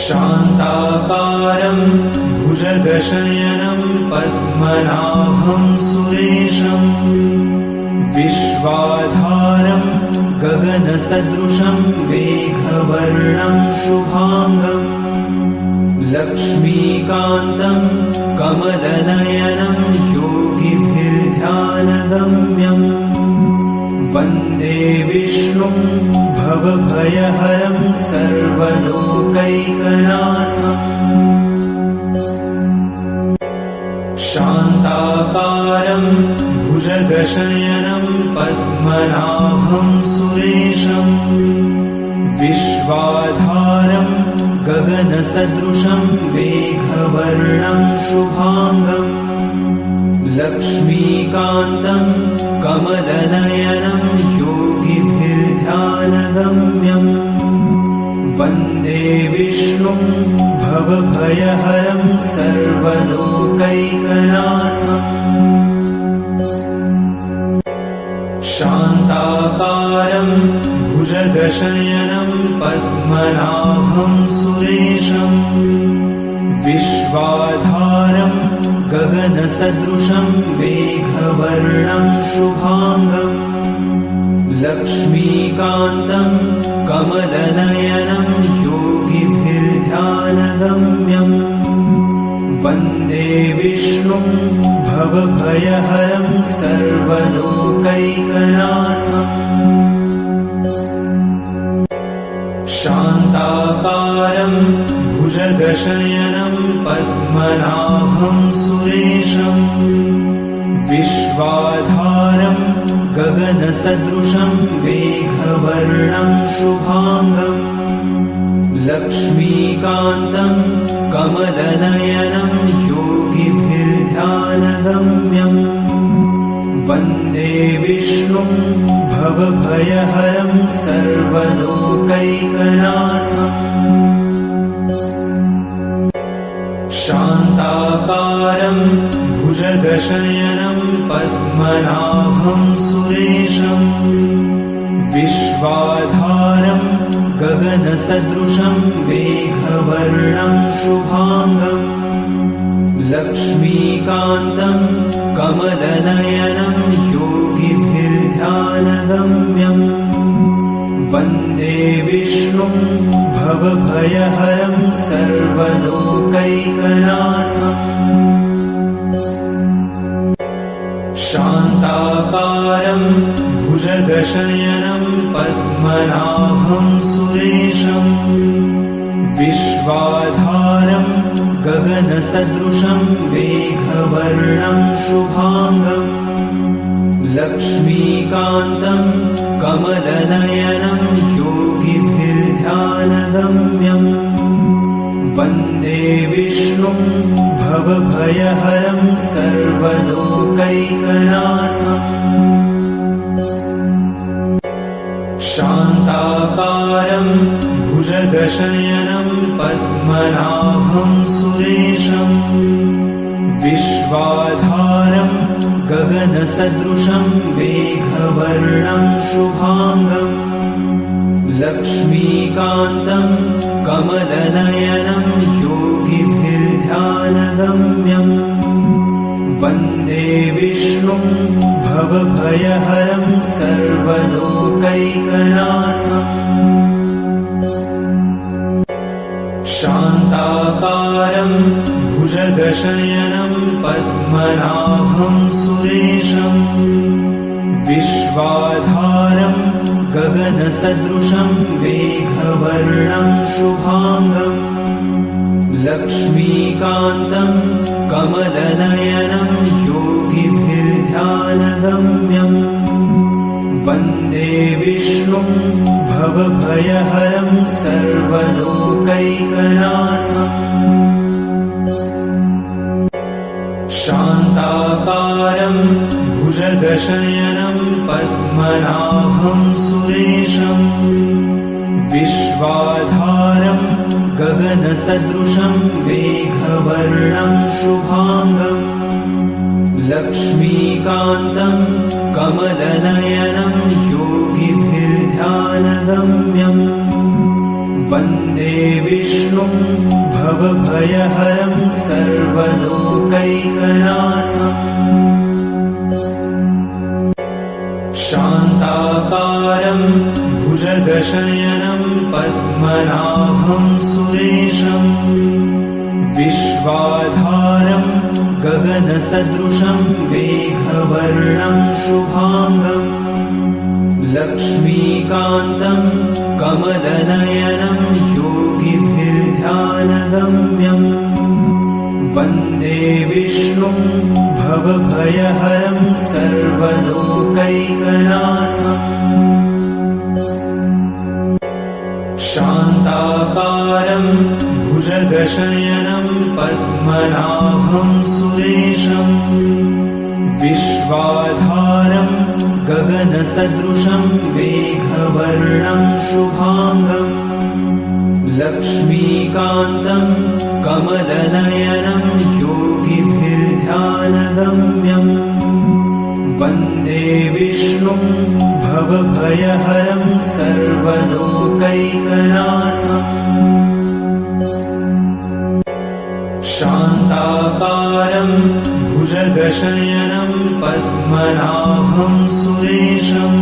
शान्ताकारं भुजगशयनं पद्मनाभं सुरेशं विश्वाधारं गगनसदृशं मेघवर्णं शुभांगम् लक्ष्मीकान्तं कमलनयनं योगिभिर्ध्यानगम्यम् वन्दे विष्णुं भवभयहरं सर्वलोकैकनाथम् शान्ताकारं भुजगशयनं पद्मनाभं सुरेशं विश्वाधारं गगनसदृशं मेघवर्णं शुभांगम् लक्ष्मीकान्तं कमलनयनं योगिभिर्ध्यानगम्यम् वन्दे विष्णुं भवभयहरं सर्वलोकैकनाथम् शान्ताकारं भुजगशयनं पद्मनाभं सुरेशं विश्वाधारं गगनसदृशं मेघवर्णं शुभांगम् लक्ष्मीकान्तं कमलनयनं योगिभिर्ध्यानगम्यम् वन्दे विष्णुं भवभयहरं सर्वलोकैकनाथम् शान्ताकारं भुजगशयनं पद्मनाभं सुरेशं विश्वाधारं गगनसदृशं मेघवर्णं शुभांगम् लक्ष्मीकान्तं कमलनयनं योगिभिर्ध्यानगम्यम् वन्दे विष्णुं भवभयहरं सर्वलोकैकनाथम् शान्ताकारं भुजगशयनं पद्मनाभं सुरेशं विश्वाधारं गगनसदृशं मेघवर्णं शुभांगम् लक्ष्मीकान्तं कमलनयनं योगिभिर्ध्यानगम्यम् वन्दे विष्णुं भवभयहरं सर्वलोकैकनाथम् शान्ताकारं भुजगशयनं पद्मनाभं सुरेशं विश्वाधारं गगनसदृशं मेघवर्णं शुभांगम् लक्ष्मीकान्तं कमलनयनं योगिभिर्ध्यानगम्यम् वन्दे विष्णुं भवभयहरं सर्वलोकैकनाथम् शान्ताकारं भुजगशयनं पद्मनाभं सुरेशं विश्वाधारं गगनसदृशं मेघवर्णं शुभांगम् लक्ष्मीकान्तं कमलनयनं योगिभिर्ध्यानगम्यम् वन्दे विष्णुं भवभयहरं सर्वलोकैकनाथम् शान्ताकारं भुजगशयनं पद्मनाभं सुरेशं विश्वाधारं गगनसदृशं मेघवर्णं शुभांगम् लक्ष्मीकान्तं कमलनयनं योगिभिर्ध्यानगम्यम् वन्दे विष्णुं भवभयहरं सर्वलोकैकनाथम् शान्ताकारं भुजगशयनं पद्मनाभं सुरेशं विश्वाधारं गगनसदृशं मेघवर्णं शुभांगम् लक्ष्मीकान्तं कमलनयनं योगिभिर्ध्यानगम्यम् वन्दे विष्णुं भवभयहरं सर्वलोकैकनाथम् शान्ताकारं भुजगशयनं पद्मनाभं सुरेशम् विश्वाधारं गगनसदृशं मेघवर्णं शुभाङ्गम् लक्ष्मीकान्तं कमलनयनं योगिभिर्ध्यानगम्यम् वन्दे विष्णुं भवभयहरं सर्वलोकैकनाथम् शान्ताकारं भुजगशयनं पद्मनाभं सुरेशम् विश्वाधारं गगनसदृशं मेघवर्णं शुभाङ्गम् लक्ष्मीकान्तं कमलनयनं योगिभिर्ध्यानगम्यम् वन्दे विष्णुं भवभयहरं सर्वलोकैकनाथम् शान्ताकारं भुजगशयनं पद्मनाभं सुरेशम्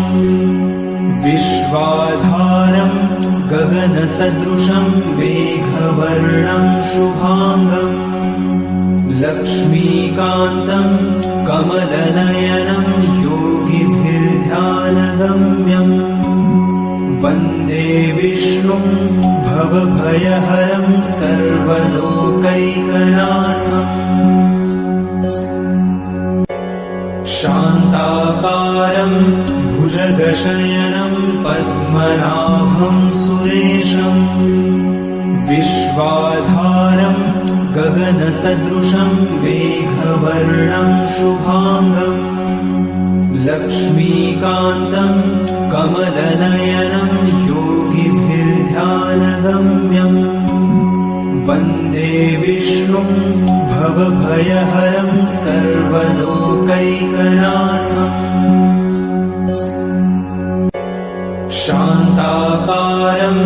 विश्वाधारं गगनसदृशं मेघवर्णं शुभाङ्गम् लक्ष्मीकान्तं कमलनयनं योगिभिर्ध्यानगम्यम् वन्दे विष्णुं भवभयहरं सर्वलोकैकनाथम् शान्ताकारं भुजगशयनं पद्मनाभं सुरेशम् विश्वाधारं गगनसदृशं मेघवर्णं शुभाङ्गम् लक्ष्मीकान्तं कमलनयनं योगिभिर्ध्यानगम्यम् वन्दे विष्णुं भवभयहरं सर्वलोकैकनाथम् शान्ताकारं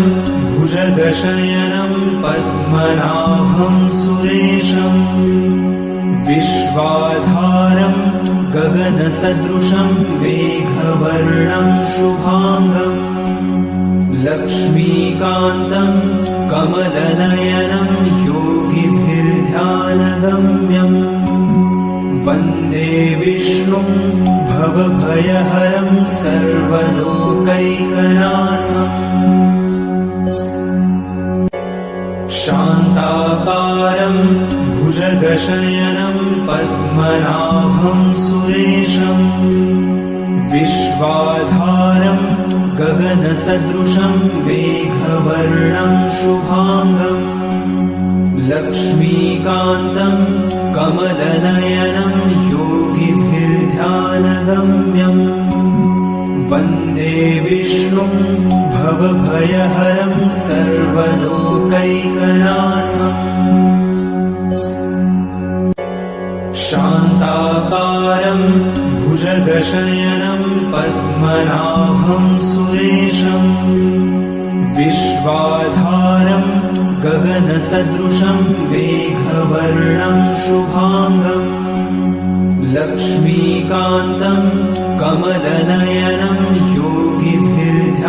भुजगशयनं पद्मनाभं सुरेशम् विश्वाधारं गगनसदृशं मेघवर्णं शुभाङ्गम् लक्ष्मीकान्तं कमलनयनं योगिभिर्ध्यानगम्यम् वन्दे विष्णुं भवभयहरं सर्वलोकैकनाथम् शान्ताकारं भुजगशयनं पद्मनाभं सुरेशम् विश्वाधारं गगनसदृशं मेघवर्णं शुभाङ्गम् लक्ष्मीकान्तं कमलनयनं योगिभिर्ध्यानगम्यम् वन्दे विष्णुं भवभयहरं सर्वलोकैकनाथम् शान्ताकारं भुजगशयनं पद्मनाभं सुरेशम् विश्वाधारं गगनसदृशं मेघवर्णं शुभाङ्गम् लक्ष्मीकान्तं कमलनयनं योगिभिर्ध्यानगम्यम्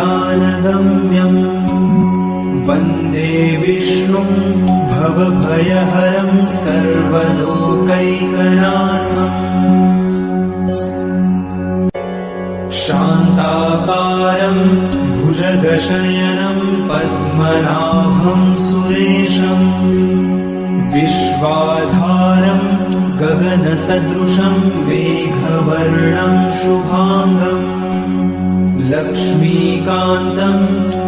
वन्दे विष्णुं भवभयहरं सर्वलोकैकनाथम् शान्ताकारं भुजगशयनं पद्मनाभं सुरेशम् विश्वाधारं गगनसदृशं मेघवर्णं शुभाङ्गम् लक्ष्मीकान्तं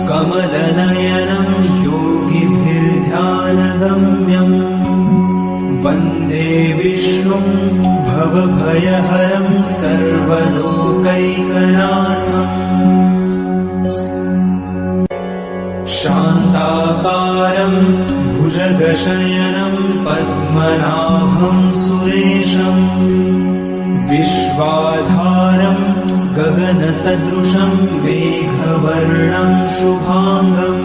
कमलनयनं योगिभिर्ध्यानगम्यम् वन्दे विष्णुं भवभयहरं सर्वलोकैकनाथम् शान्ताकारं भुजगशयनं पद्मनाभं सुरेशम् विश्वाधारं गगनसदृशं मेघवर्णं शुभाङ्गम्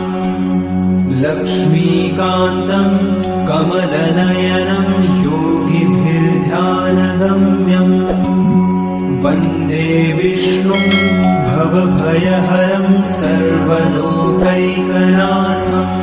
लक्ष्मीकान्तम् कमलनयनम् योगिभिर्ध्यानगम्यम् वन्दे विष्णुम् भवभयहरम् सर्वलोकैकनाथम्